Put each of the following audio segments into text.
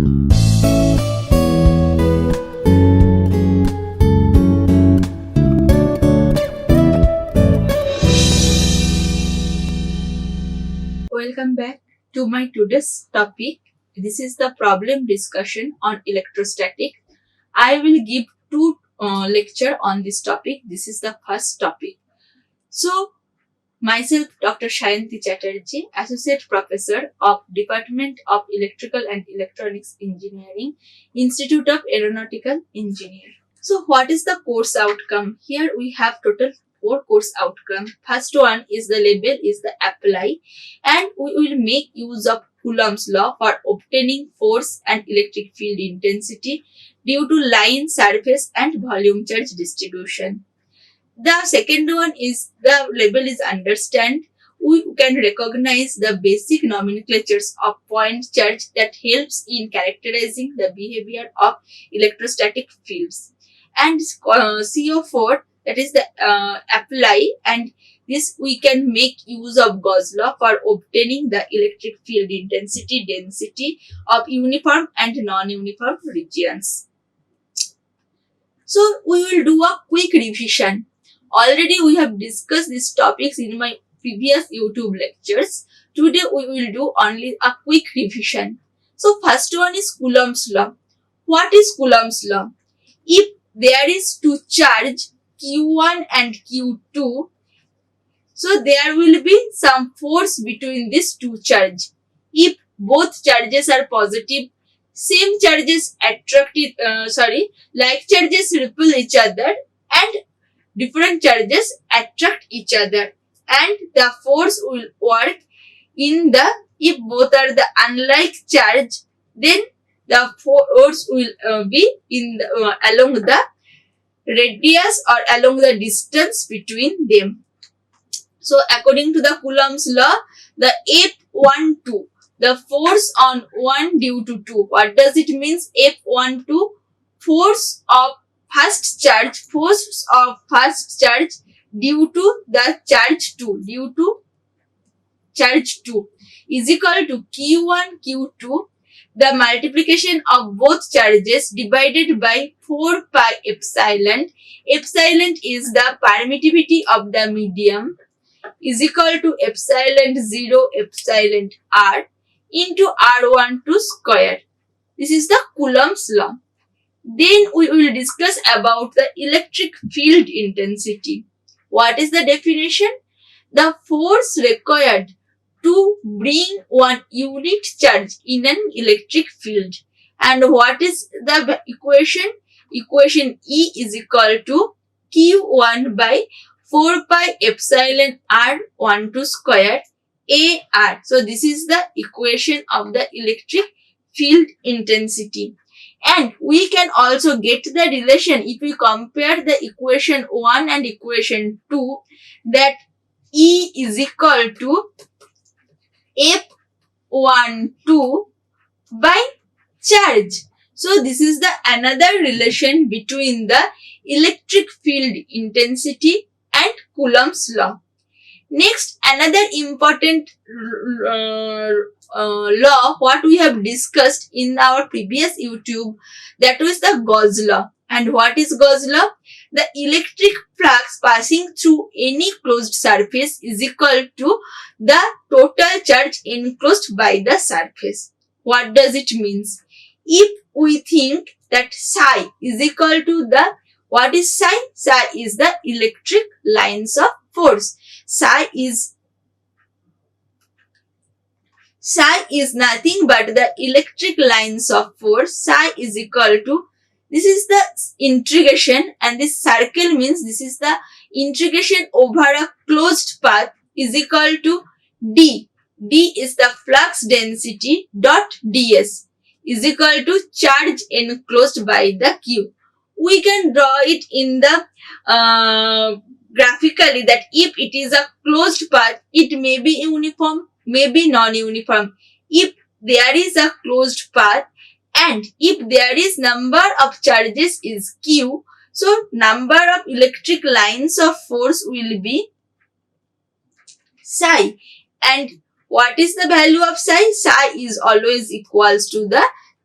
Welcome back to my today's topic. This is the problem discussion on electrostatic. I will give two lecture on this topic. This is the first topic. So, myself, Dr. Sayanti Chatterjee, Associate Professor of Department of Electrical and Electronics Engineering, Institute of Aeronautical Engineering. So, what is the course outcome? Here we have total 4 course outcome. First one is the label is the apply, and we will make use of Coulomb's law for obtaining force and electric field intensity due to line, surface and volume charge distribution. The second one is the label is understand. We can recognize the basic nomenclatures of point charge that helps in characterizing the behavior of electrostatic fields. And CO4, that is the apply, and this we can make use of Gauss law for obtaining the electric field intensity density of uniform and non-uniform regions. So we will do a quick revision. Already we have discussed these topics in my previous YouTube lectures. Today we will do only a quick revision. So first one is Coulomb's law. What is Coulomb's law? If there is two charge Q1 and Q2, so there will be some force between these two charge. If both charges are positive, same charges attract it, like charges repel each other and different charges attract each other, and the force will work in the, if both are the unlike charge, then the force will be in the, along the radius or along the distance between them. So according to the Coulomb's law, the F12, the force on 1 due to 2. What does it mean? F12, force of first charge due to the charge 2, is equal to Q1, Q2, the multiplication of both charges divided by 4 pi epsilon. Epsilon is the permittivity of the medium, is equal to epsilon 0 epsilon r into r12 square. This is the Coulomb's law. Then we will discuss about the electric field intensity. What is the definition? The force required to bring one unit charge in an electric field. And what is the equation? Equation E is equal to Q1 by 4 pi epsilon r12 square AR. So this is the equation of the electric field intensity. And we can also get the relation if we compare the equation 1 and equation 2, that E is equal to F12 by charge. So this is the another relation between the electric field intensity and Coulomb's law. Next, another important law what we have discussed in our previous YouTube, that was the Gauss law. And what is Gauss law? The electric flux passing through any closed surface is equal to the total charge enclosed by the surface. What does it mean? If we think that psi is equal to the, what is psi? Psi is the electric lines of force. Psi is nothing but the electric lines of force. Psi is equal to, this is the integration, and this circle means this is the integration over a closed path, is equal to D. D is the flux density dot ds is equal to charge enclosed by the Q. We can draw it in the graphically, that if it is a closed path, it may be uniform, may be non-uniform. If there is a closed path and if there is number of charges is Q, so number of electric lines of force will be psi. And what is the value of psi? Psi is always equals to the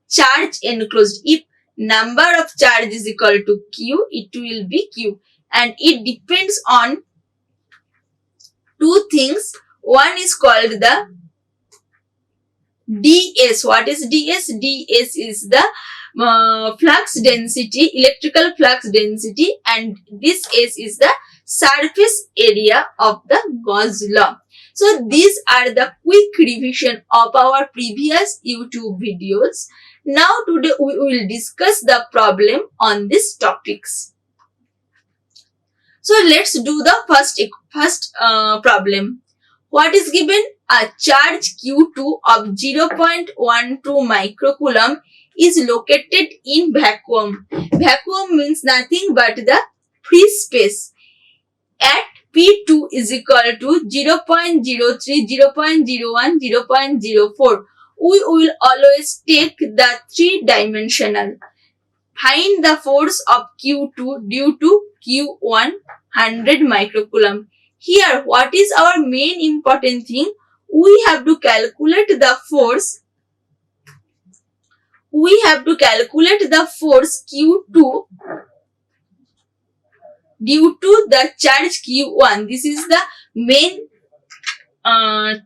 charge enclosed. If number of charge is equal to Q, it will be Q. And it depends on two things. One is called the ds. What is ds? ds is the flux density, electrical flux density, and this s is the surface area of the Gauss law. So these are the quick revision of our previous YouTube videos. Now today we will discuss the problem on these topics. So let's do the first problem. What is given? A charge Q2 of 0.12 microcoulomb is located in vacuum. Vacuum means nothing but the free space. At P2 is equal to 0.03, 0.01, 0.04. We will always take the three-dimensional. Find the force of Q2 due to Q1 100 microcoulomb. Here, what is our main important thing? We have to calculate the force. We have to calculate the force Q2 due to the charge Q1. This is the main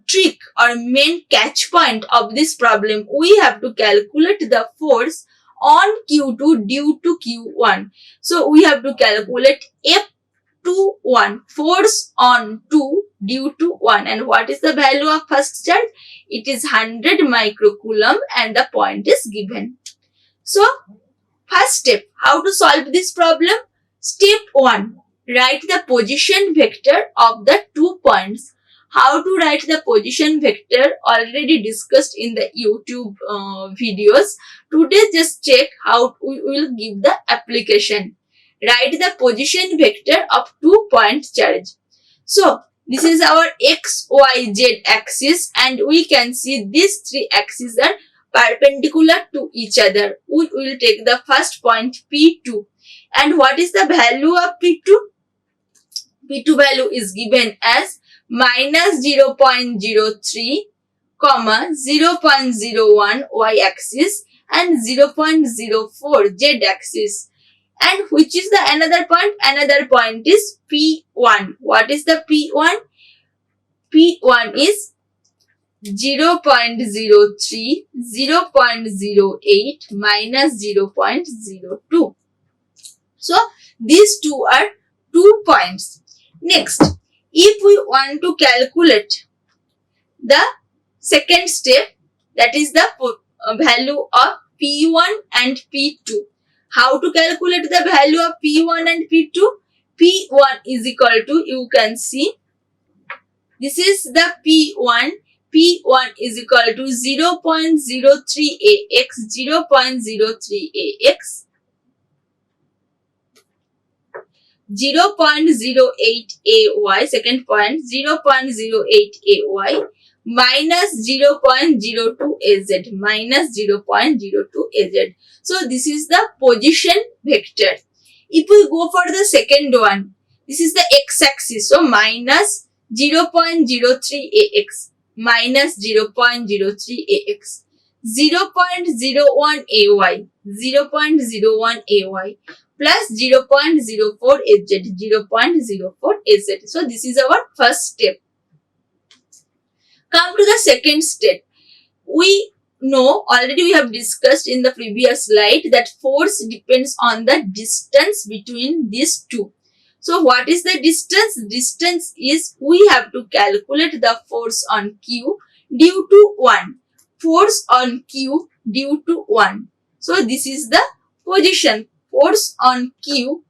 trick or main catch point of this problem. We have to calculate the force on Q2 due to Q1. So we have to calculate F21, force on 2 due to 1. And what is the value of first charge? It is 100 microcoulomb and the point is given. So first step, how to solve this problem? Step 1, write the position vector of the 2 points. How to write the position vector already discussed in the YouTube videos. Today just check how we will give the application. Write the position vector of 2 point charge. So this is our x, y, z axis, and we can see these three axes are perpendicular to each other. We will take the first point P2. And what is the value of P2? P2 value is given as minus 0.03, comma 0.01 y-axis and 0.04 z-axis. And which is the another point? Another point is P1. What is the P1? P1 is 0.03, 0.08 minus 0.02. So these two are 2 points. Next, if we want to calculate the second step, that is the value of P1 and P2. How to calculate the value of P1 and P2? P1 is equal to, you can see, this is the P1. P1 is equal to 0.03 AX, 0.03 AX, 0.08 AY, second point 0.08 AY, minus 0.02 AZ, minus 0.02 AZ. So this is the position vector. If we go for the second one, this is the x-axis. So minus 0.03 AX, minus 0.03 AX, 0.01 AY, 0.01 AY, plus 0.04 AZ, 0.04 AZ. So this is our first step. Come to the second step. We know, already we have discussed in the previous slide, that force depends on the distance between these two. So what is the distance? Distance is, we have to calculate the force on Q due to 1. Force on Q due to 1. So this is the position. Force on Q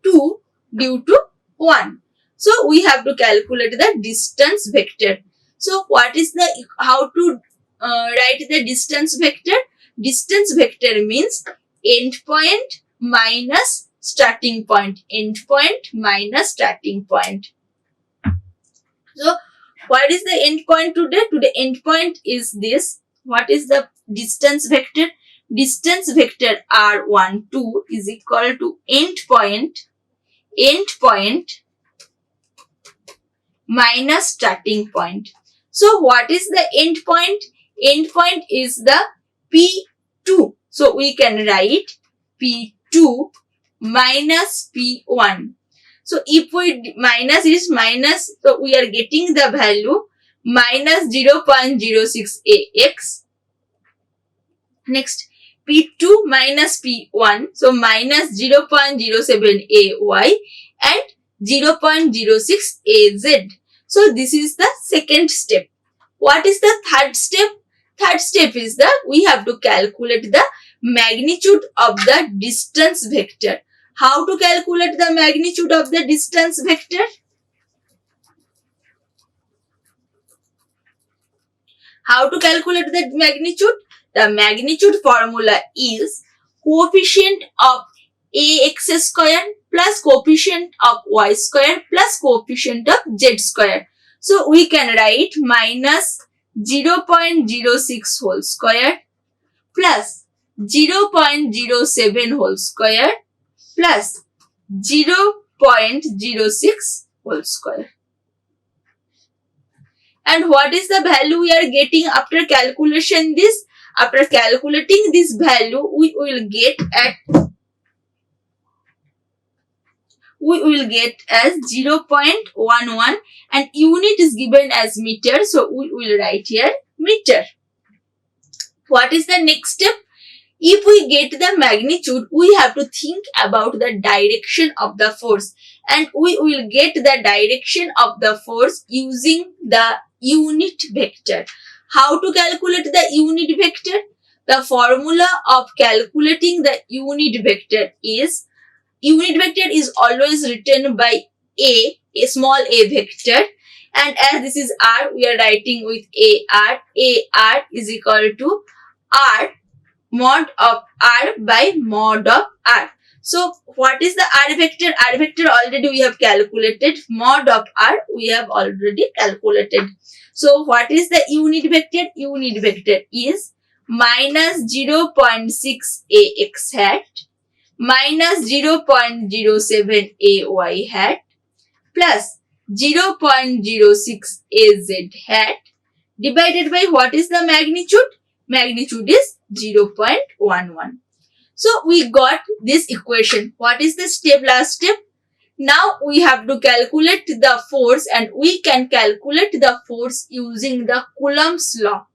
2 due to 1. So we have to calculate the distance vector. So what is the, how to write the distance vector? Distance vector means end point minus starting point. End point minus starting point. So what is the end point today? Today end point is this. What is the distance vector? Distance vector R12 is equal to end point minus starting point. So what is the end point? End point is the P2. So we can write P2 minus P1. So if we minus is minus, so we are getting the value minus 0.06 AX. Next, P2 minus P1, so minus 0.07 AY and 0.06 AZ. So this is the second step. What is the third step? Third step is that we have to calculate the magnitude of the distance vector. How to calculate the magnitude of the distance vector? How to calculate the magnitude? The magnitude formula is coefficient of ax square plus coefficient of y square plus coefficient of z square. So we can write minus 0.06 whole square plus 0.07 whole square plus 0.06 whole square. And what is the value we are getting after calculation this? After calculating this value, we will get as 0.11 and unit is given as meter. So we will write here meter. What is the next step? If we get the magnitude, we have to think about the direction of the force, and we will get the direction of the force using the unit vector. How to calculate the unit vector? The formula of calculating the unit vector is always written by a small a vector, and as this is r, we are writing with AR is equal to r mod of r by mod of r. So what is the r vector? R vector already we have calculated. Mod of r we have already calculated. So what is the unit vector? Unit vector is minus 0.6 ax hat minus 0.07 ay hat plus 0.06 az hat divided by what is the magnitude? Magnitude is 0.11. So we got this equation. What is the last step? Now we have to calculate the force, and we can calculate the force using the Coulomb's law.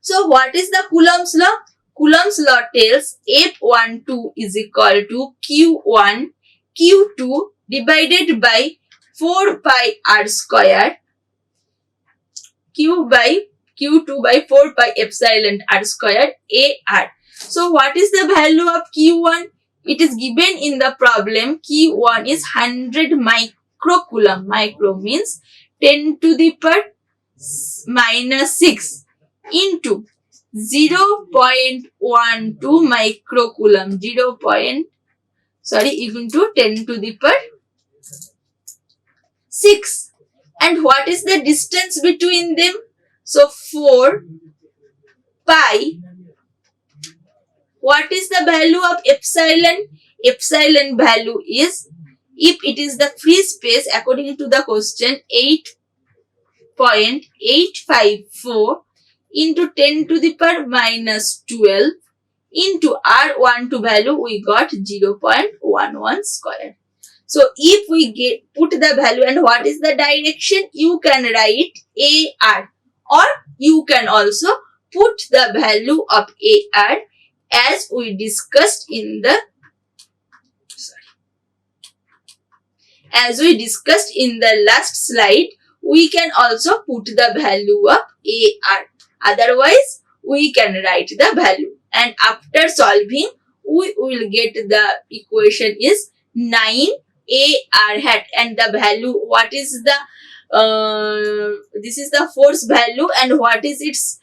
So what is the Coulomb's law? Coulomb's law tells F12 is equal to Q1 Q2 divided by 4 pi r square Q2 by 4 pi epsilon r square AR. So what is the value of Q1? It is given in the problem. Q1 is 100 microcoulomb. Micro means 10 to the power minus 6 into 0.12 microcoulomb. Into 10 to the power 6. And what is the distance between them? So 4 pi. What is the value of epsilon? Epsilon value is, if it is the free space according to the question, 8.854 into 10 to the power minus 12 into R12 value, we got 0.11 square. So if we put the value and what is the direction, you can write AR, or you can also put the value of AR as we discussed in the last slide. We can also put the value of AR. Otherwise, we can write the value, and after solving, we will get the equation is 9 AR hat, and the value, what is the this is the force value, and what is its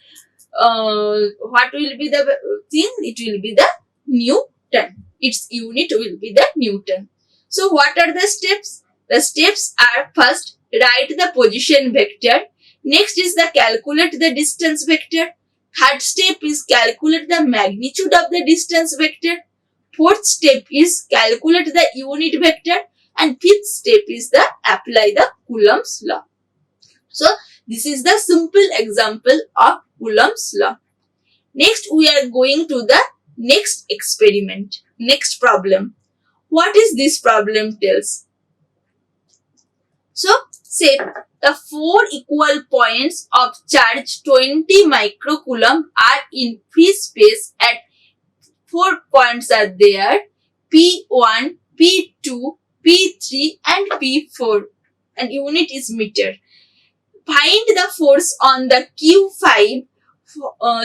what will be the thing? It will be the Newton. Its unit will be the Newton. So what are the steps? The steps are: first, write the position vector. Next is the calculate the distance vector. Third step is calculate the magnitude of the distance vector. Fourth step is calculate the unit vector. And fifth step is the apply the Coulomb's law. So this is the simple example of Coulomb's law. Next, we are going to the next experiment, next problem. What is this problem tells? So, say the 4 equal points of charge 20 microcoulomb are in free space at 4 points are there, P1, P2, P3 and P4, and unit is meter. Find the force on the Q5.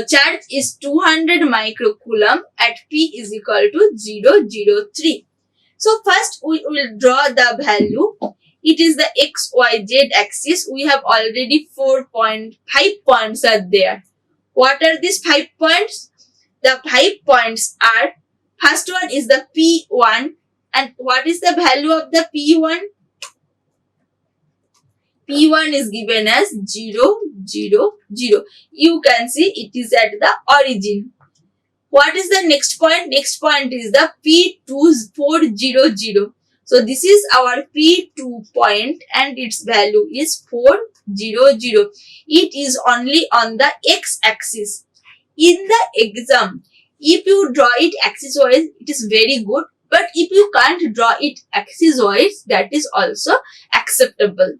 Charge is 200 microcoulomb at P is equal to 003. So first we will draw the value. It is the XYZ axis. We have already 5 points are there. What are these 5 points? The 5 points are, first one is the P1, and what is the value of the P1? P1 is given as 0, 0, 0. You can see it is at the origin. What is the next point? Next point is the P2400. So this is our P2 point and its value is 400. It is only on the x-axis. In the exam, if you draw it axis-wise, it is very good. But if you can't draw it axis-wise, that is also acceptable.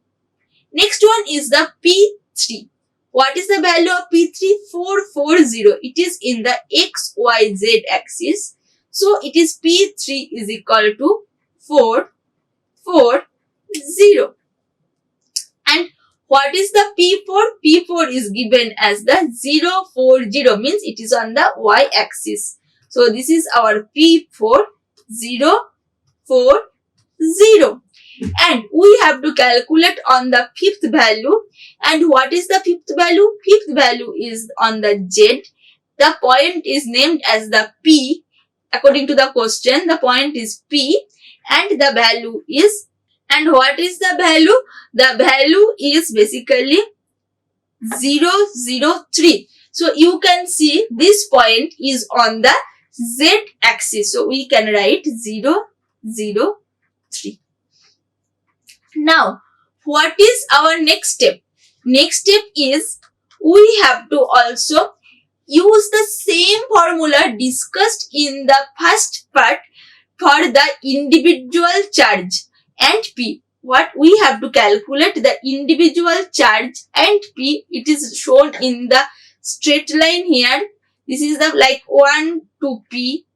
Next one is the P3. What is the value of P3? 440. It is in the XYZ axis. So it is P3 is equal to 440. And what is the P4? P4 is given as the 040, means it is on the Y axis. So this is our P4 040. And we have to calculate on the fifth value. And what is the fifth value? Fifth value is on the Z. The point is named as the P. According to the question, the point is P and the value is, and what is the value? The value is basically 003. So you can see this point is on the Z axis. So we can write 003. Now, what is our next step? Next step is we have to also use the same formula discussed in the first part for the individual charge and P. What we have to calculate the individual charge and P. It is shown in the straight line here. This is the like 1 to P,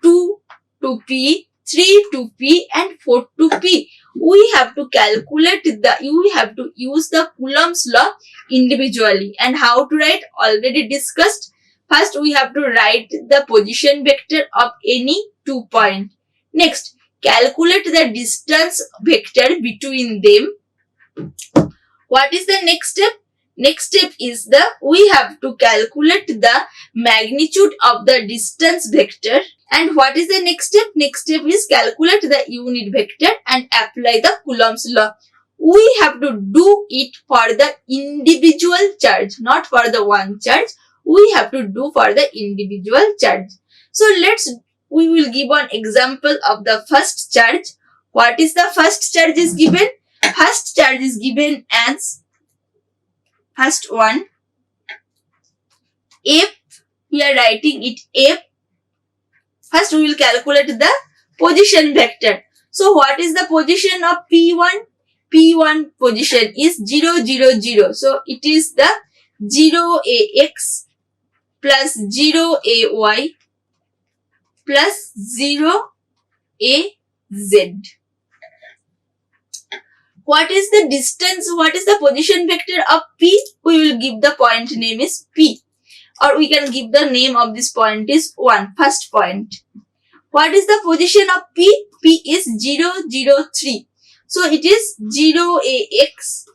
2 to P, 3 to P and 4 to P. We have to calculate we have to use the Coulomb's law individually. And how to write? Already discussed. First, we have to write the position vector of any 2 point. Next, calculate the distance vector between them. What is the next step? Next step is we have to calculate the magnitude of the distance vector. And what is the next step? Next step is calculate the unit vector and apply the Coulomb's law. We have to do it for the individual charge, not for the one charge. We have to do for the individual charge. So we will give an example of the first charge. What is the first charge is given? First charge is given as first one, F. We are writing it F. First, we will calculate the position vector. So, what is the position of P1? P1 position is 0, 0, 0. So, it is the 0AX plus 0AY plus 0AZ. What is the distance? What is the position vector of P? We will give the point name is P. Or we can give the name of this point is 1, first point. What is the position of P? P is 003. So it is 0AX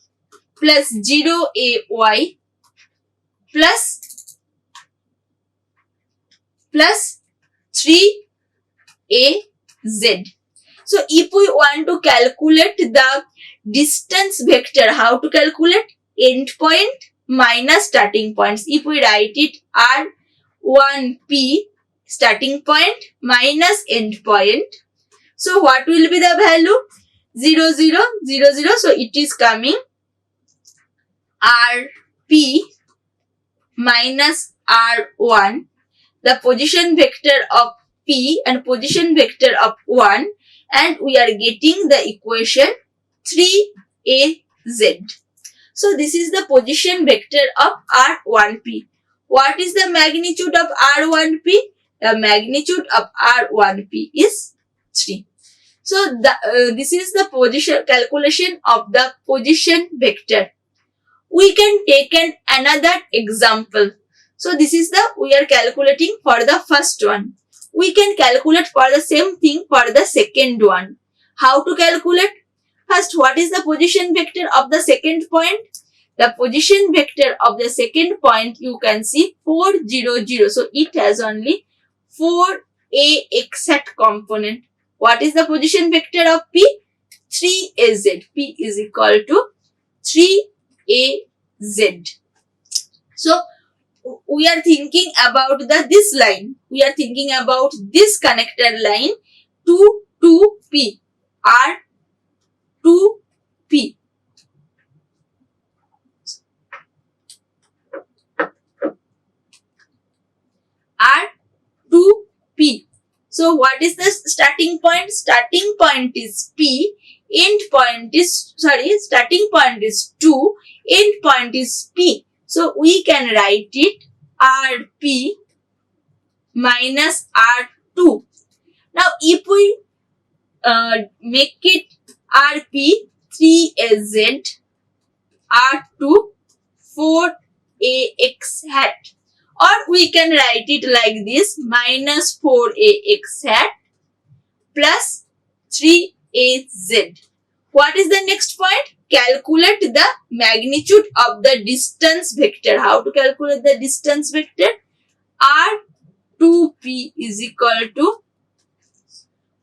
plus 0AY plus 3AZ. So if we want to calculate the distance vector, how to calculate? End point minus starting points. If we write it R1P starting point minus end point. So what will be the value? 0, 0, 0, 0. So it is coming RP minus R1, the position vector of P and position vector of 1, and we are getting the equation 3az. So this is the position vector of R1P. What is the magnitude of R1P? The magnitude of R1P is 3. So this is the position calculation of the position vector. We can take another example. So this is we are calculating for the first one. We can calculate for the same thing for the second one. How to calculate? First, what is the position vector of the second point? The position vector of the second point, you can see 4, 0, 0. So it has only 4a exact component. What is the position vector of P? 3az. P is equal to 3az. So we are thinking about this line. We are thinking about this connector line to P. R2P. R2P. So what is the starting point? Starting point is P. Starting point is 2. End point is P. So we can write it Rp minus R2. Now if we make it Rp 3az, R2 4ax hat, or we can write it like this, minus 4ax hat plus 3az. What is the next point? Calculate the magnitude of the distance vector. How to calculate the distance vector? R2P is equal to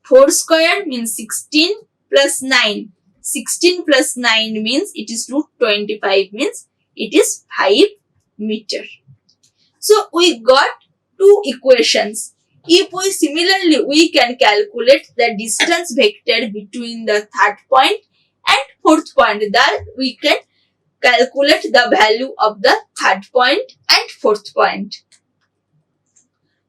4 square means 16 plus 9. 16 plus 9 means it is root 25, means it is 5 meter. So we got two equations. If we similarly we can calculate the distance vector between the third point and fourth point, that we can calculate the value of the third point and fourth point.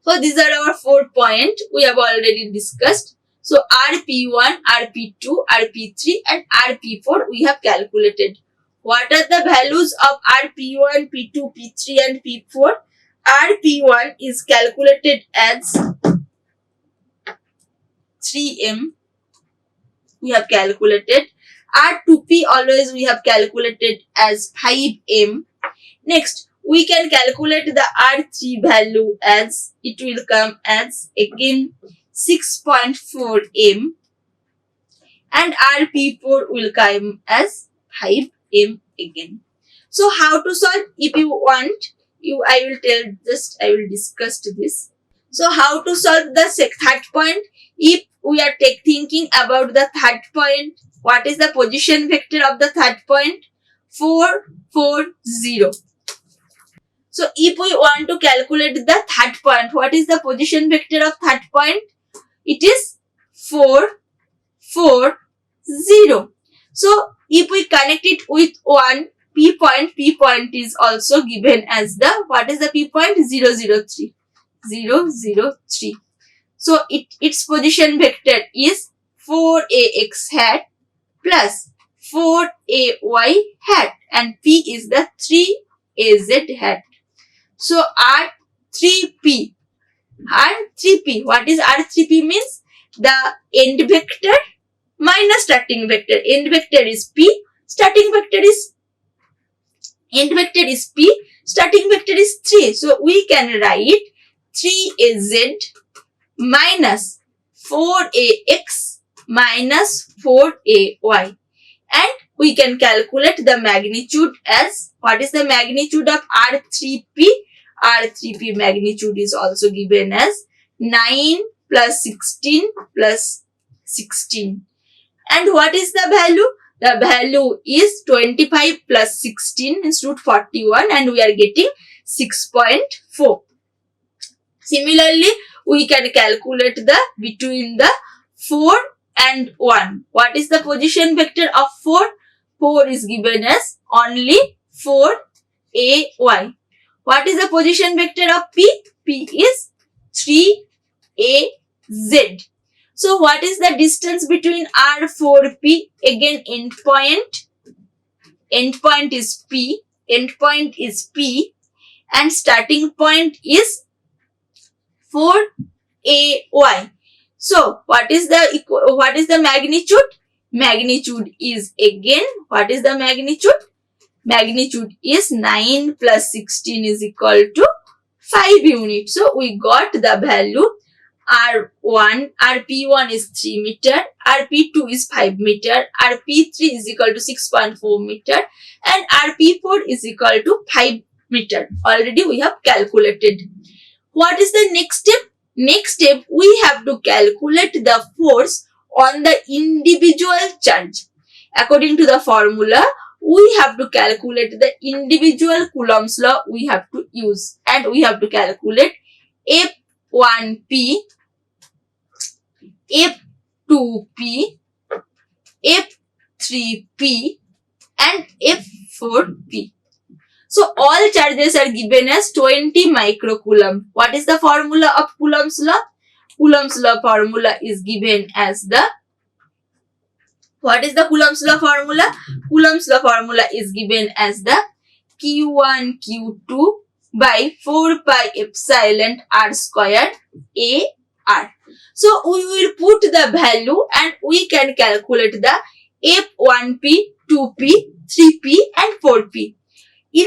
So these are our 4 points we have already discussed. So RP1, RP2, RP3 and RP4 we have calculated. What are the values of RP1, P2, P3 and P4? RP1 is calculated as 3m. We have calculated. R2P always we have calculated as 5m. Next, we can calculate the R3 value as, it will come as again 6.4m, and RP4 will come as 5m again. So how to solve? If you want, I will discuss this. So how to solve the third point? If we are thinking about the third point, what is the position vector of the third point? 4, 4, 0. So if we want to calculate the third point, what is the position vector of third point? It is 4, 4, 0. So if we connect it with one P point is also given as the, what is the P point? 0, 0, 3. 0, 0, 3. So its position vector is 4ax hat plus 4ay hat, and P is the 3az hat. So R3P. R3P. What is R3P means? The end vector minus starting vector. End vector is P. Starting vector is, end vector is P. Starting vector is 3. So we can write 3az minus 4ax minus 4ay. And we can calculate the magnitude as, what is the magnitude of R3P? R3P magnitude is also given as 9 plus 16 plus 16. And what is the value? The value is 25 plus 16 is root 41, and we are getting 6.4. Similarly, we can calculate the between the 4 and 1. What is the position vector of 4? 4 is given as only 4ay. What is the position vector of P? P is 3az. So what is the distance between R4P? Again endpoint is P, and starting point is 4ay. So what is the magnitude? Magnitude is again, what is the magnitude? Magnitude is 9 plus 16 is equal to 5 units. So we got the value RP1 is 3 meter, RP2 is 5 meter, RP3 is equal to 6.4 meter, and RP4 is equal to 5 meter. Already we have calculated. What is the next step? Next step, we have to calculate the force on the individual charge. According to the formula, we have to calculate the individual Coulomb's law we have to use, and we have to calculate F1P, F2P, F3P and F4P. So all charges are given as 20 microcoulomb. What is the formula of Coulomb's law? Coulomb's law formula is given as the, what is the Coulomb's law formula? Coulomb's law formula is given as the Q1 Q2 by 4 pi epsilon r square AR. So we will put the value and we can calculate the F1P, 2P, 3P and 4P.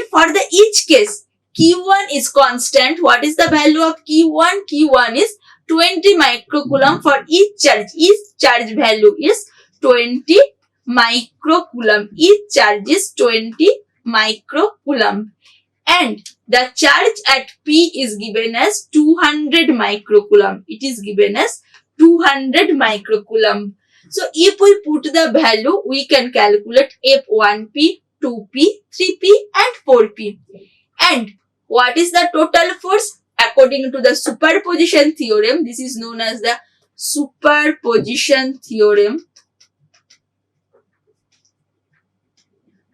For the each case, Q1 is constant. What is the value of Q1? Q1 is 20 microcoulomb for each charge. Each charge value is 20 microcoulomb. Each charge is 20 microcoulomb. And the charge at P is given as 200 microcoulomb. It is given as 200 microcoulomb. So if we put the value, we can calculate F1P, 2P, 3P and 4P. And what is the total force? According to the superposition theorem, this is known as the superposition theorem.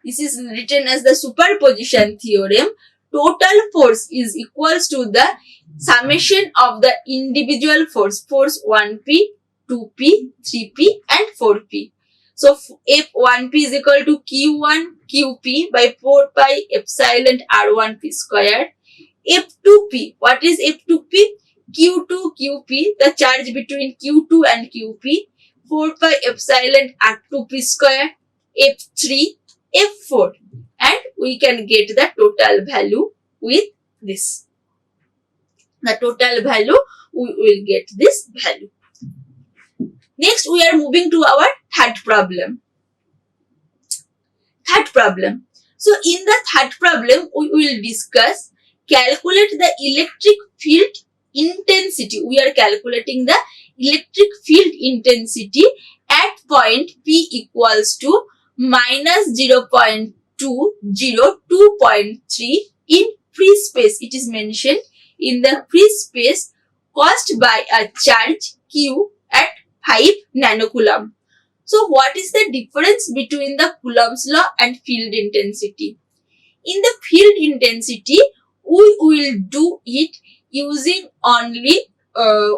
This is written as the superposition theorem. Total force is equals to the summation of the individual force 1P, 2P, 3P and 4P. So F1P is equal to Q1 QP by 4 pi epsilon R1P square. F2P, what is F2P? Q2 QP, the charge between Q2 and QP, 4 pi epsilon R2P square. F3, F4, and we can get the total value with this. The total value, we will get this value. Next, we are moving to our third problem. So, in the third problem, we will discuss calculate the electric field intensity. We are calculating the electric field intensity at point P equals to minus 0.20 2.3 in free space. It is mentioned in the free space caused by a charge Q at 5 nanocoulomb. So what is the difference between the Coulomb's law and field intensity? In the field intensity, we will do it using only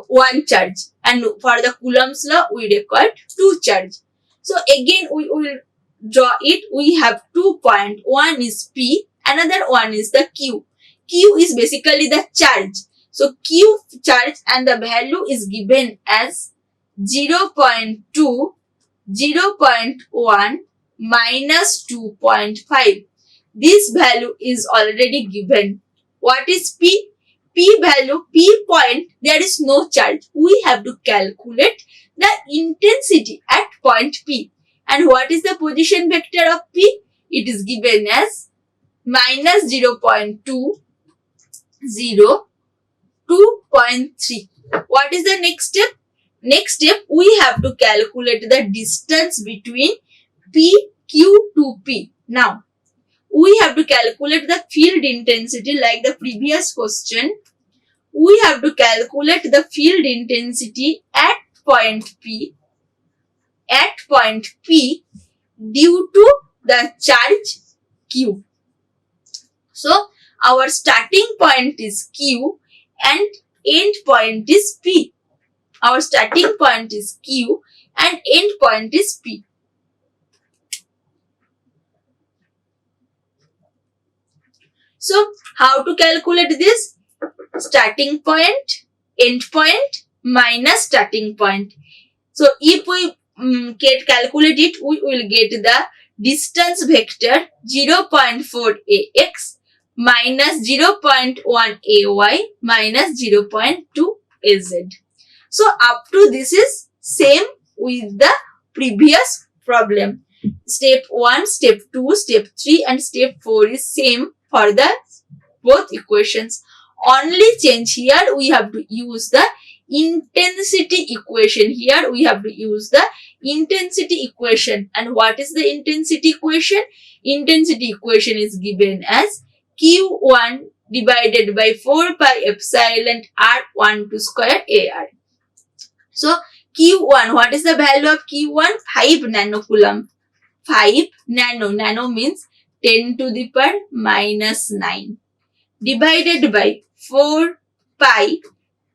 one charge, and for the Coulomb's law, we require two charge. So again, we will draw it. We have 2 points. One is P, another one is the Q. Q is basically the charge. So Q charge and the value is given as 0.2, 0.1 minus 2.5. This value is already given. What is P? P value, P point, there is no charge. We have to calculate the intensity at point P. And what is the position vector of P? It is given as minus 0.2, 0, 2.3. What is the next step? Next step, we have to calculate the distance between P, Q to P. Now, we have to calculate the field intensity like the previous question. We have to calculate the field intensity at point P. At point P due to the charge Q. So, our starting point is Q and end point is P. Our starting point is Q and end point is P. So, how to calculate this? Starting point, end point minus starting point. So, if we calculate it, we will get the distance vector 0.4 ax minus 0.1 ay minus 0.2 az. So, up to this is same with the previous problem. Step 1, step 2, step 3 and step 4 is same for the both equations. Only change here we have to use the intensity equation. Here we have to use the intensity equation. And what is the intensity equation? Intensity equation is given as Q1 divided by 4 pi epsilon R12 square AR. So Q1, what is the value of Q1? 5 nanocoulomb. 5 nano means 10 to the power minus 9 divided by 4 pi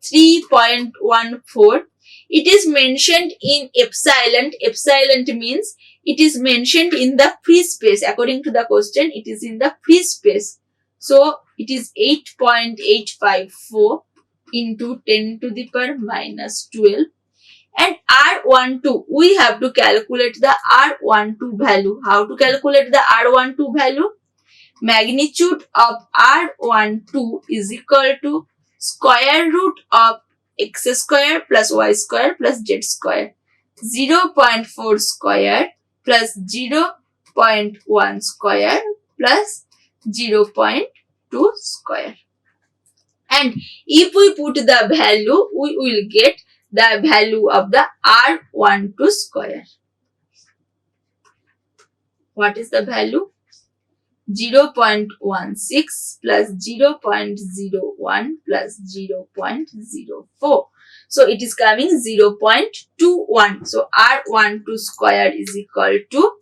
3.14. It is mentioned in epsilon. Epsilon means it is mentioned in the free space. According to the question, it is in the free space. So it is 8.854 into 10 to the power minus 12. And R12, we have to calculate the R12 value. How to calculate the R12 value? Magnitude of R12 is equal to square root of x square plus y square plus z square. 0.4 square plus 0.1 square plus 0.2 square. And if we put the value, we will get the value of the R12 square. What is the value? 0.16 plus 0.01 plus 0.04. So it is coming 0.21. So R12 square is equal to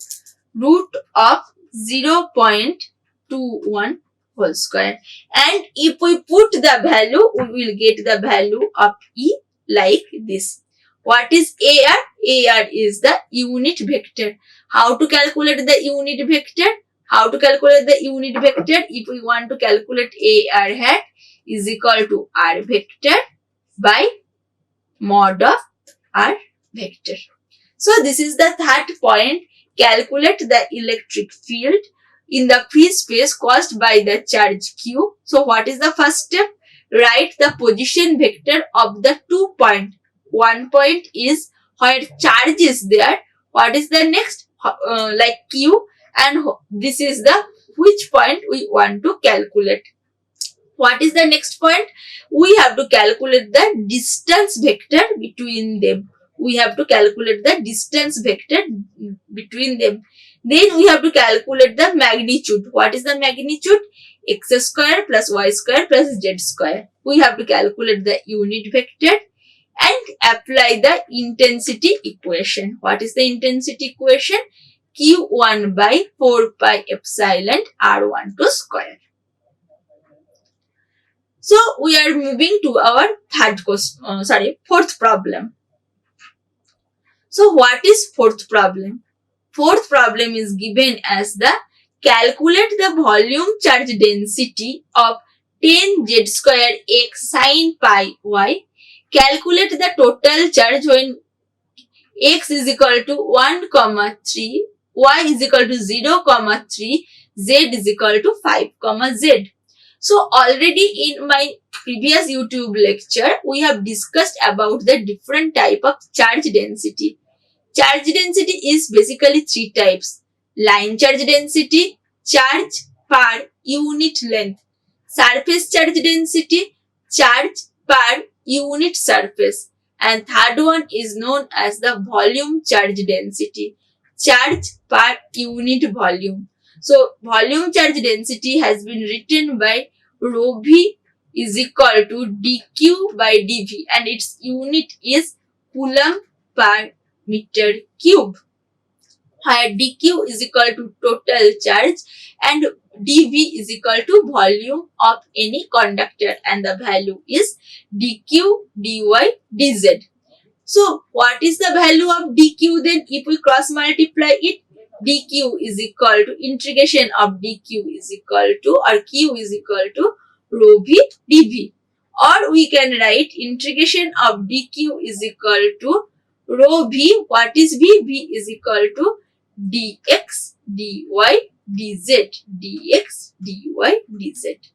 root of 0.21 whole square. And if we put the value, we will get the value of E like this. What is AR? AR is the unit vector. How to calculate the unit vector? How to calculate the unit vector? If we want to calculate AR hat is equal to R vector by mod of R vector. So this is the third point. Calculate the electric field in the free space caused by the charge Q. So what is the first step? Write the position vector of the 2 points. One point is where charge is there. What is the next? Like Q, and this is the which point we want to calculate. What is the next point? We have to calculate the distance vector between them. We have to calculate the distance vector between them. Then we have to calculate the magnitude. What is the magnitude? X square plus y square plus z square. We have to calculate the unit vector and apply the intensity equation. What is the intensity equation? Q1 by 4 pi epsilon R12 square. So we are moving to our fourth problem. So what is fourth problem? Fourth problem is given as the calculate the volume charge density of 10 z square x sin pi y. Calculate the total charge when x is equal to 1, 3, y is equal to 0, 3, z is equal to 5, z. So already in my previous YouTube lecture, we have discussed about the different type of charge density. Charge density is basically three types. Line charge density, charge per unit length. Surface charge density, charge per unit surface. And third one is known as the volume charge density, charge per unit volume. So volume charge density has been written by rho v is equal to dq by dv, and its unit is coulomb per meter cube, where dq is equal to total charge and dV is equal to volume of any conductor and the value is dq, dy, dz. So what is the value of dq then? If we cross multiply it, dq is equal to integration of dq is equal to, or q is equal to rho v dv. Or we can write integration of dq is equal to rho v. What is v? V is equal to dx dy dz, dx dy dz.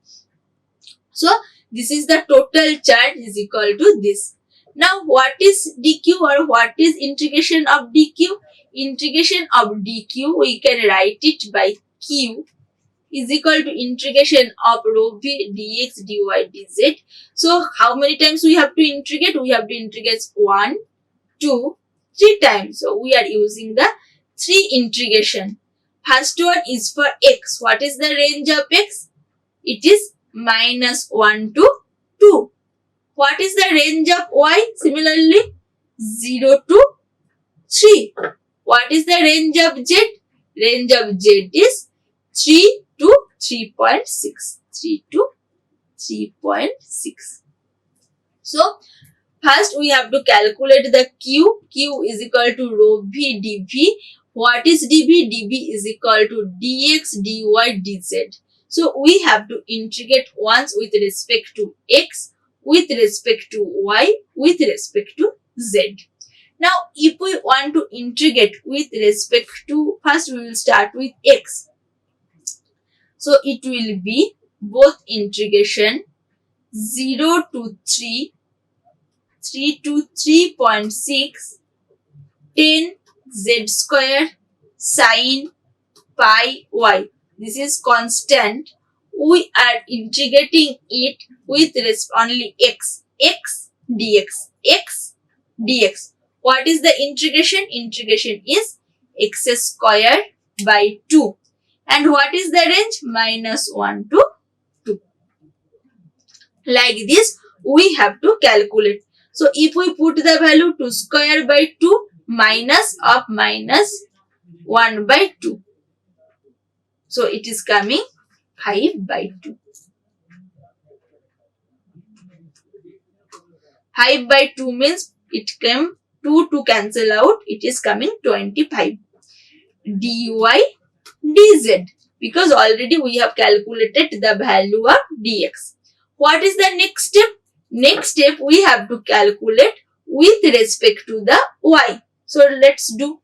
So this is the total charge is equal to this. Now what is dq or what is integration of dq? Integration of dq we can write it by q is equal to integration of rho v dx dy dz. So how many times we have to integrate? We have to integrate 1, 2, 3 times. So we are using the 3 integration. First one is for x. What is the range of x? It is -1 to 2. What is the range of y? Similarly, 0 to 3. What is the range of z? Range of z is 3 to 3.6. 3 to 3.6. So, first we have to calculate the q. Q is equal to rho v dv. What is dv? dv is equal to dx dy dz. So we have to integrate once with respect to x, with respect to y, with respect to z. Now if we want to integrate with respect to, first we will start with x. So it will be both integration 0 to 3, 3 to 3.6, 10 z square sine pi y. This is constant. We are integrating it with only x. X dx. X dx. What is the integration? Integration is x square by 2. And what is the range? -1 to 2. Like this, we have to calculate. So if we put the value 2 square by 2 minus of -1 by 2. So it is coming 5 by 2. 5 by 2 means it came 2 to cancel out. It is coming 25. dy dz. Because already we have calculated the value of dx. What is the next step? Next step we have to calculate with respect to the y. So let's do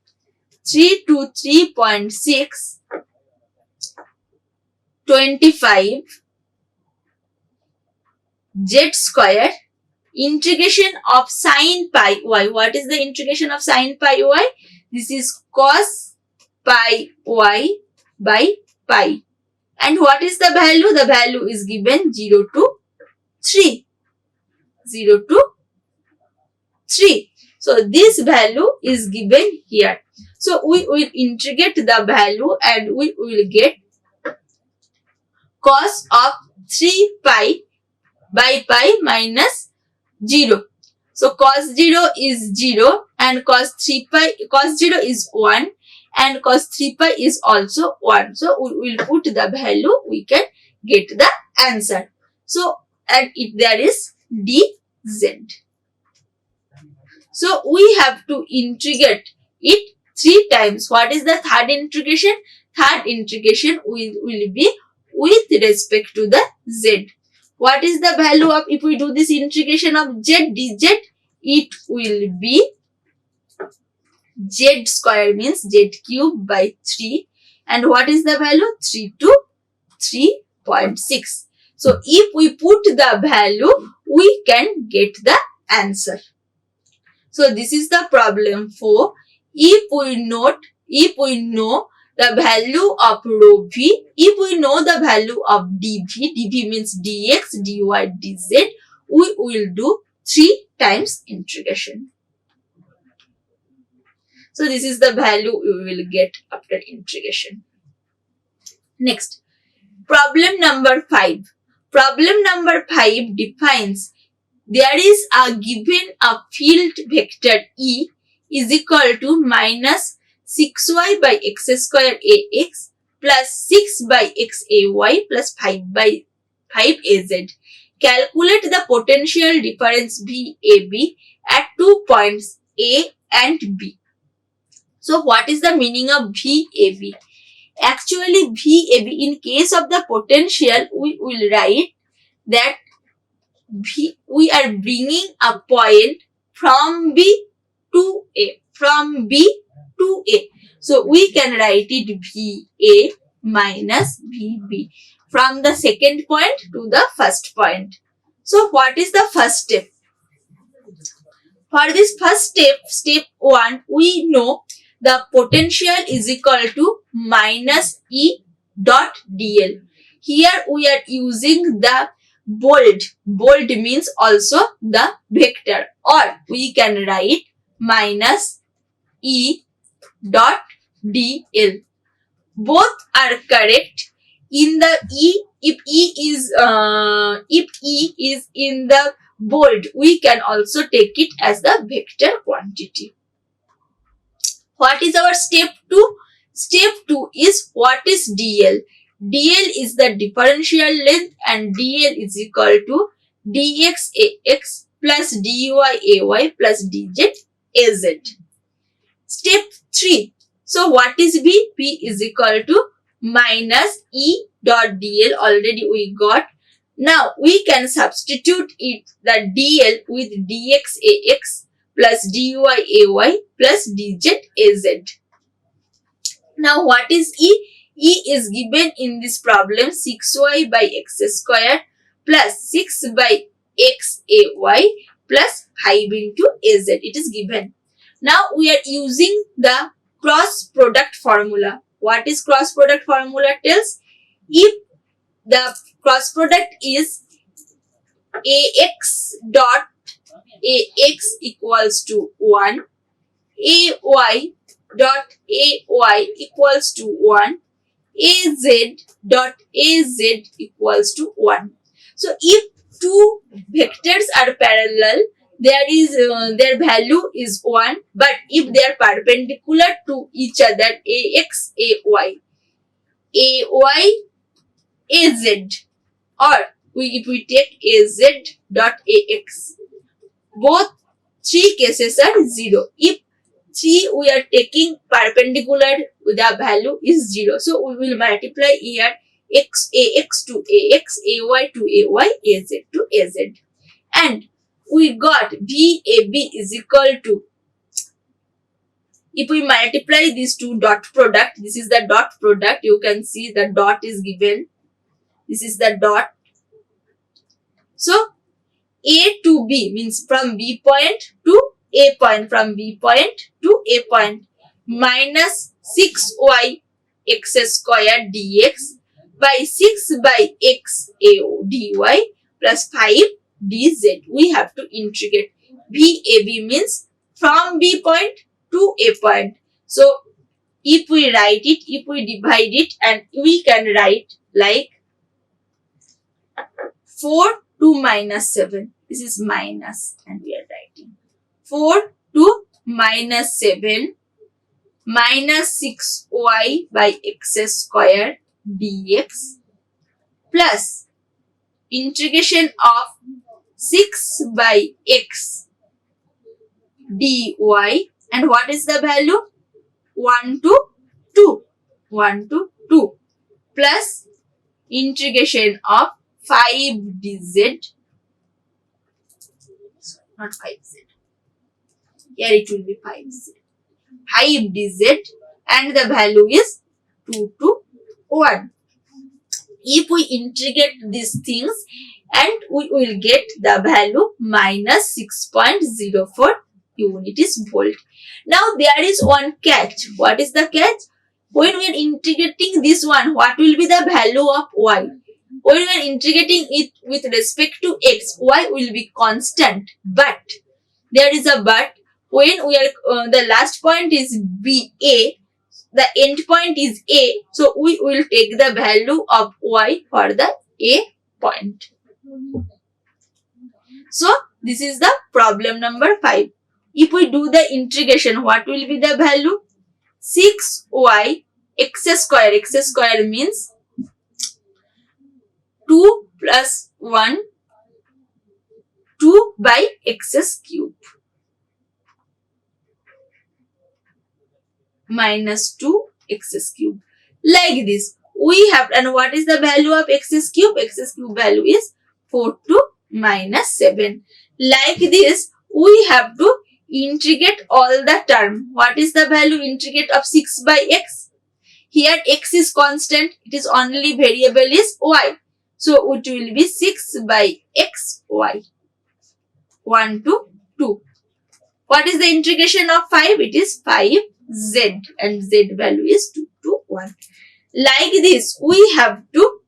3 to 3.6. 25 z square integration of sine pi y. What is the integration of sine pi y? This is cos pi y by pi. And what is the value? The value is given 0 to 3. 0 to 3. So this value is given here. So we will integrate the value and we will get cos of 3 pi by pi minus 0. So cos 0 is 0 and cos 0 is 1 and cos 3 pi is also 1. So we will put the value, we can get the answer. So and there is dz. So we have to integrate it 3 times. What is the third integration? Third integration will be with respect to the z. What is the value of, if we do this integration of z dz, it will be z square means z cube by 3. And what is the value? 3 to 3.6. So if we put the value, we can get the answer. So this is the problem 4. If we know the value of rho v, if we know the value of dv means dx, dy, dz, we will do 3 times integration. So this is the value we will get after integration. Next, problem number 5. Problem number 5 defines there is a given a field vector E is equal to minus 6y by x square ax plus 6 by xay plus 5 by 5az. Calculate the potential difference VAB at 2 points A and B. So what is the meaning of VAB? Actually, VAB, in case of the potential, we will write that we are bringing a point from B to A. From B to A. So we can write it VA minus VB from the second point to the first point. So what is the first step? For this first step, step 1, we know the potential is equal to minus E dot dl. Here we are using the bold. Bold means also the vector, or we can write minus E dot dl. Both are correct. In the if E is in the bold, we can also take it as the vector quantity. What is our step 2? Step 2 is what is dl? dl is the differential length, and dl is equal to dx ax plus dy ay plus dz az. Step 3. So what is B? B is equal to minus E dot dl. Already we got. Now we can substitute it, the dl, with dx ax plus dy ay plus dz az. Now what is E? E is given in this problem 6y by x square plus 6 by x ay plus 5 into az. It is given. Now we are using the cross product formula. What is cross product formula tells? If the cross product is ax dot ax equals to 1, ay dot ay equals to 1, az dot az equals to 1. So if two vectors are parallel, their value is 1, but if they are perpendicular to each other, ax ay az, or if we take az dot ax, both three cases are 0. If 3 we are taking perpendicular, the value is 0. So we will multiply here ax to ax, ay to ay, az to az. And we got VAB is equal to, if we multiply these two dot product, this is the dot product, you can see the dot is given. This is the dot. So A to B means from B point to A point, from B point to A point, minus 6y x square dx by 6 by x dy plus 5 dz. We have to integrate. VAB means from B point to A point. So if we write it, if we divide it, and we can write like 4 to minus 7. This is minus, and we are writing 4 to minus 7 minus 6y by x square dx plus integration of 6 by x dy, and what is the value? 1 to 2. 1 to 2 plus integration of 5 dz, not 5z. Here it will be 5z. 5 dz, and the value is 2 to 1. If we integrate these things, and we will get the value minus 6.04 unit is volt. Now there is one catch. What is the catch? When we are integrating this one, what will be the value of y? When we are integrating it with respect to x, y will be constant. But there is a but. When we are the last point is B A, the end point is A, so we will take the value of y for the A point. So this is the problem number 5. If we do the integration, what will be the value? 6y x square. X square means 2 plus 1, 2 by x cube minus 2 x cube. Like this. We have, and what is the value of x cube? X cube value is 4 to minus 7. Like this, we have to integrate all the term. What is the value integrate of 6 by x? Here x is constant. It is only variable is y. So it will be 6 by x y. 1 to 2. What is the integration of 5? It is 5z and z value is 2 to 1. Like this, we have to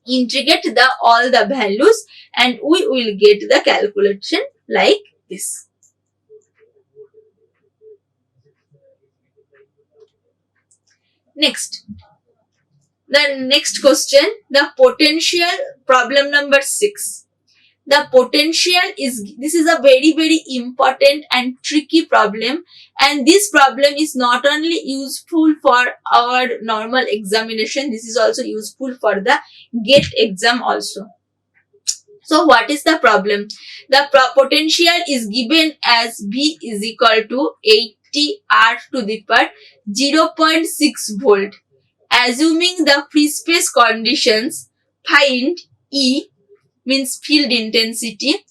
integrate all the values and we will get the calculation like this. Next, the next question, the potential, problem number 6. The potential this is a very important and tricky problem, and this problem is not only useful for our normal examination, this is also useful for the GATE exam also. So what is the problem? The potential is given as V is equal to 80 R to the power 0.6 volt. Assuming the free space conditions, find E means field intensity,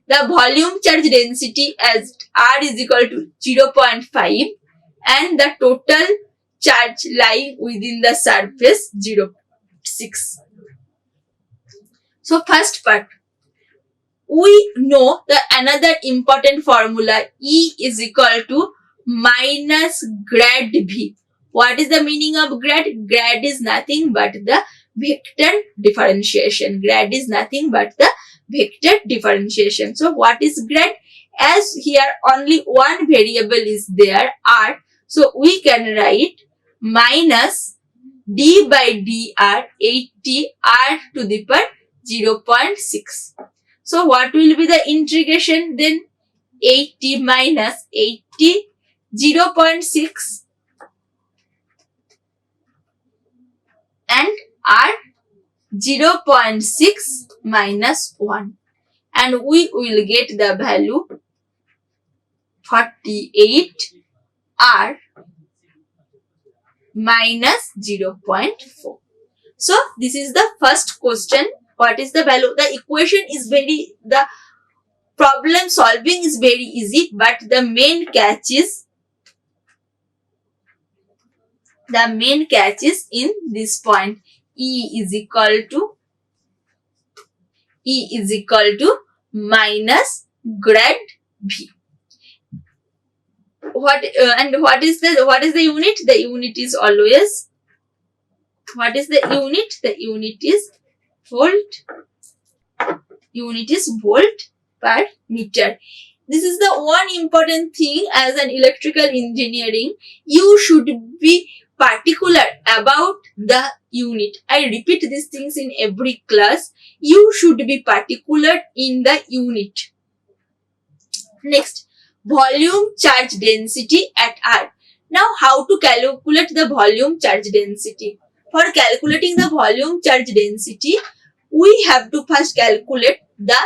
the volume charge density as R is equal to 0.5 and the total charge lying within the surface 0.6. So first part, we know the another important formula, E is equal to minus grad V. What is the meaning of grad? Grad is nothing but the vector differentiation. Grad is nothing but the vector differentiation. So what is grad? As here only one variable is there, R. So we can write minus d by dr 80 R to the power 0.6. So what will be the integration then? 80 minus 80, 0.6 and R 0.6 minus 1, and we will get the value 48 R minus 0.4. So this is the first question. What is the value? The equation is the problem solving is very easy, but the main catch is in this point. E is equal to minus grad V. What is the unit? The unit is always, what is the unit? The unit is volt. Unit is volt per meter. This is the one important thing as an electrical engineering. You should be particular about the unit. I repeat these things in every class. You should be particular in the unit. Next, volume charge density at R. Now, how to calculate the volume charge density? For calculating the volume charge density, we have to first calculate the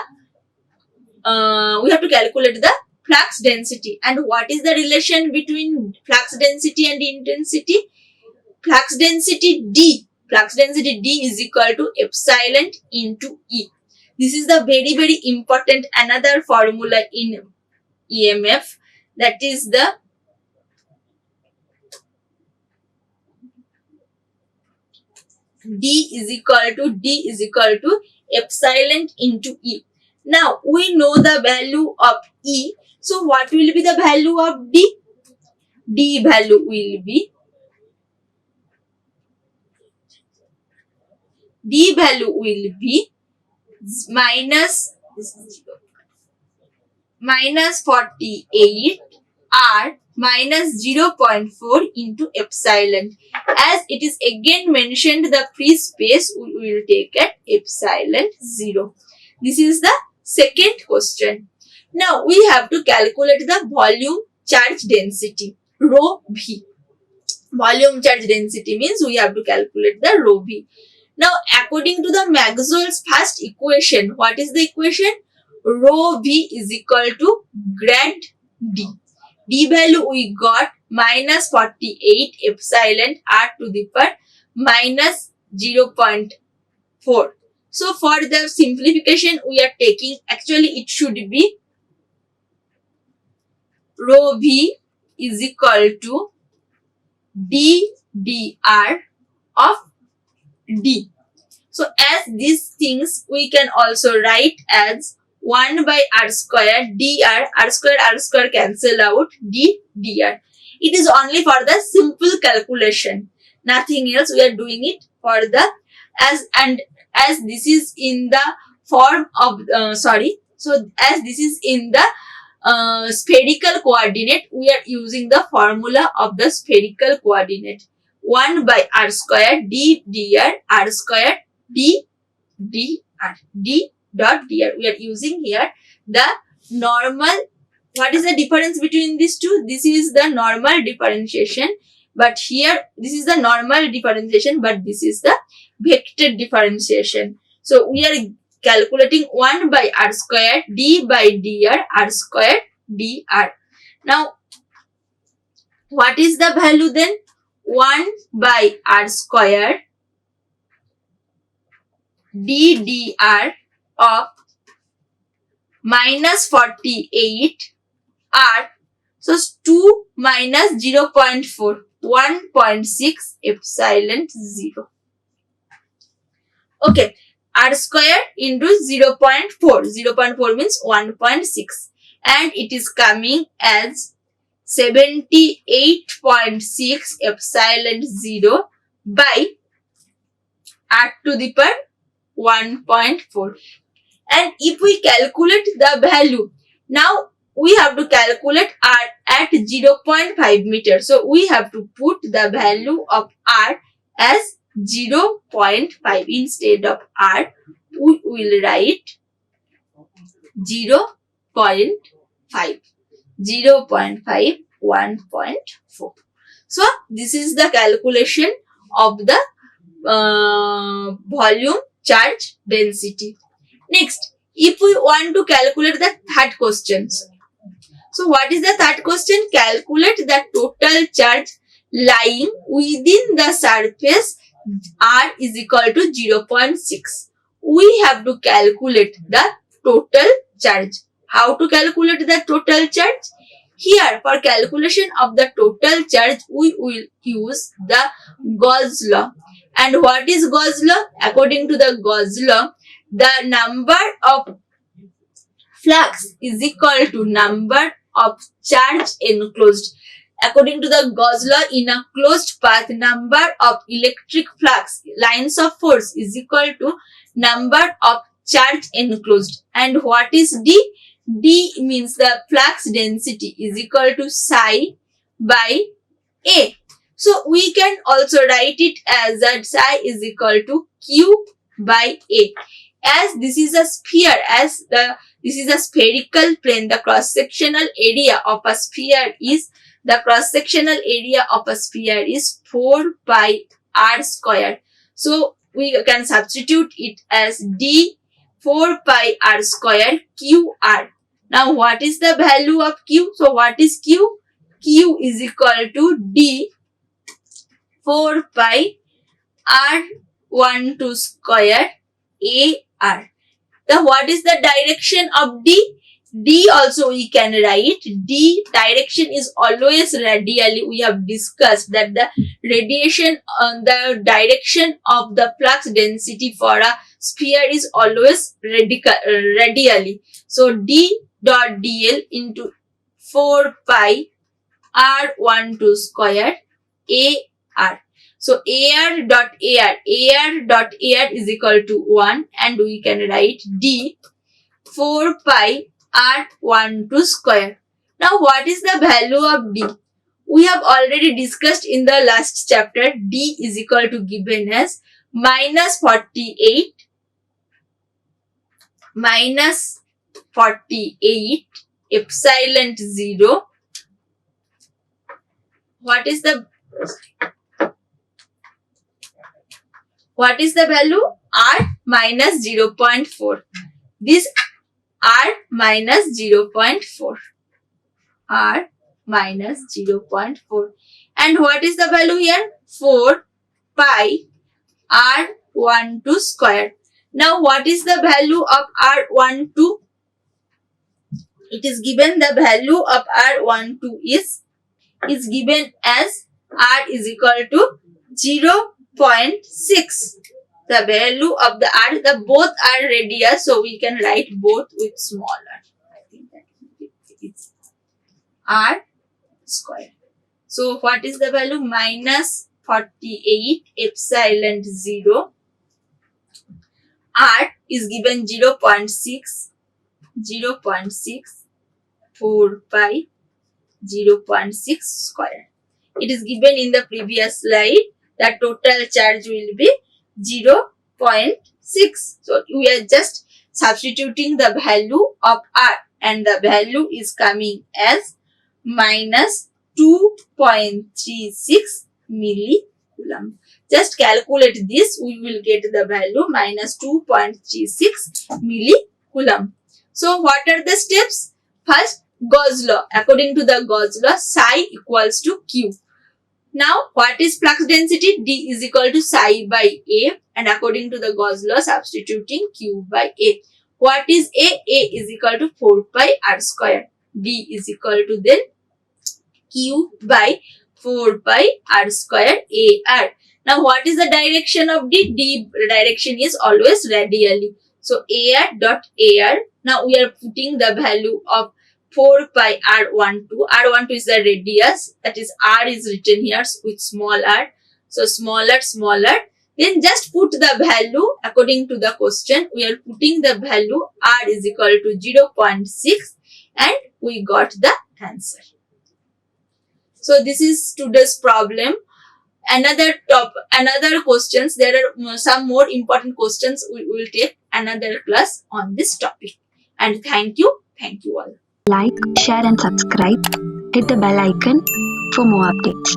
flux density. And what is the relation between flux density and intensity? Flux density D. Flux density D is equal to epsilon into E. This is the very important another formula in EMF, that is the D is equal to epsilon into E. Now we know the value of E. So what will be the value of D? D value will be minus 48 R minus 0.4 into epsilon. As it is again mentioned the free space, we will take at epsilon 0. This is the second question. Now we have to calculate the volume charge density, rho V. volume charge density means we have to calculate the rho v. Now, according to the Maxwell's first equation, what is the equation? Rho v is equal to grad d. D value we got minus 48 epsilon r to the power minus 0.4. So, for the simplification we are taking, actually it should be rho v is equal to d dr of d. So as these things we can also write as 1 by r square dr, r square cancel out, d dr. It is only for the simple calculation, nothing else. We are doing it for the as this is in the form of so as this is in the spherical coordinate, we are using the formula of the spherical coordinate. 1 by r square d dr, r square d dr, d dot dr. We are using here the normal. What is the difference between these two? This is the normal differentiation, but here this is the normal differentiation, but this is the vector differentiation. So we are calculating 1 by r square d by dr, r square dr. Now, what is the value then? 1 by r square d dr of minus 48 r. So 2 minus 0.4, 1.6 epsilon 0. Okay, r square into 0.4. 0.4 means 1.6. And it is coming as 78.6 epsilon 0 by r to the power 1.4. And if we calculate the value, now we have to calculate r at 0.5 meter. So we have to put the value of r as 0.5. Instead of r, we will write 0.5. 0.5, 1.4. So this is the calculation of the volume charge density. Next, if we want to calculate the third questions. So what is the third question? Calculate the total charge lying within the surface r is equal to 0.6. We have to calculate the total charge. How to calculate the total charge? Here, for calculation of the total charge, we will use the Gauss law. And what is Gauss law? According to the Gauss law, the number of flux is equal to number of charge enclosed. According to the Gauss law, in a closed path, number of electric flux lines of force is equal to number of charge enclosed. And what is D? D means the flux density is equal to psi by A. So we can also write it as that psi is equal to Q by A. As this is a sphere, this is a spherical plane, the cross-sectional area of a sphere is 4 pi r square. So we can substitute it as d 4 pi r square qr. Now what is the value of q? So what is q? Q is equal to d 4 pi r12 square ar. Now what is the direction of d? D also we can write. D direction is always radially. We have discussed that the the direction of the flux density for a sphere is always radially. So D dot dl into 4 pi r12 square ar. So ar dot ar is equal to 1, and we can write d 4 pi r12 square. Now what is the value of d? We have already discussed in the last chapter. D is equal to given as minus 48 epsilon 0. What is the What is the value? R minus 0.4. This R minus 0.4. R minus 0.4. And what is the value here? 4 pi R12 square. Now what is the value of R12? It is given the value of R12 is given as R is equal to 0.6. The value of the R, the both are radius, so we can write both with small r. I think that is R square. So what is the value? Minus 48 epsilon 0. R is given 0.6, 4 pi 0.6 square. It is given in the previous slide that total charge will be 0.6. So we are just substituting the value of R and the value is coming as minus 2.36 millicoulomb. Just calculate this, we will get the value minus 2.36 millicoulomb. So what are the steps? First, Gauss law. According to the Gauss law, psi equals to Q. Now, what is flux density? D is equal to psi by A, and according to the Gauss law, substituting Q by A. What is A? A is equal to 4 pi R square. D is equal to then Q by 4 pi R square AR. Now, what is the direction of D? D direction is always radially. So, AR dot AR. Now, we are putting the value of 4 pi R12. R12 is the radius. That is, R is written here with small r. So, smaller. Then just put the value according to the question. We are putting the value R is equal to 0.6 and we got the answer. So, this is today's problem. Another questions. There are some more important questions. We will take another class on this topic. And thank you all. Like, share and subscribe. Hit the bell icon for more updates.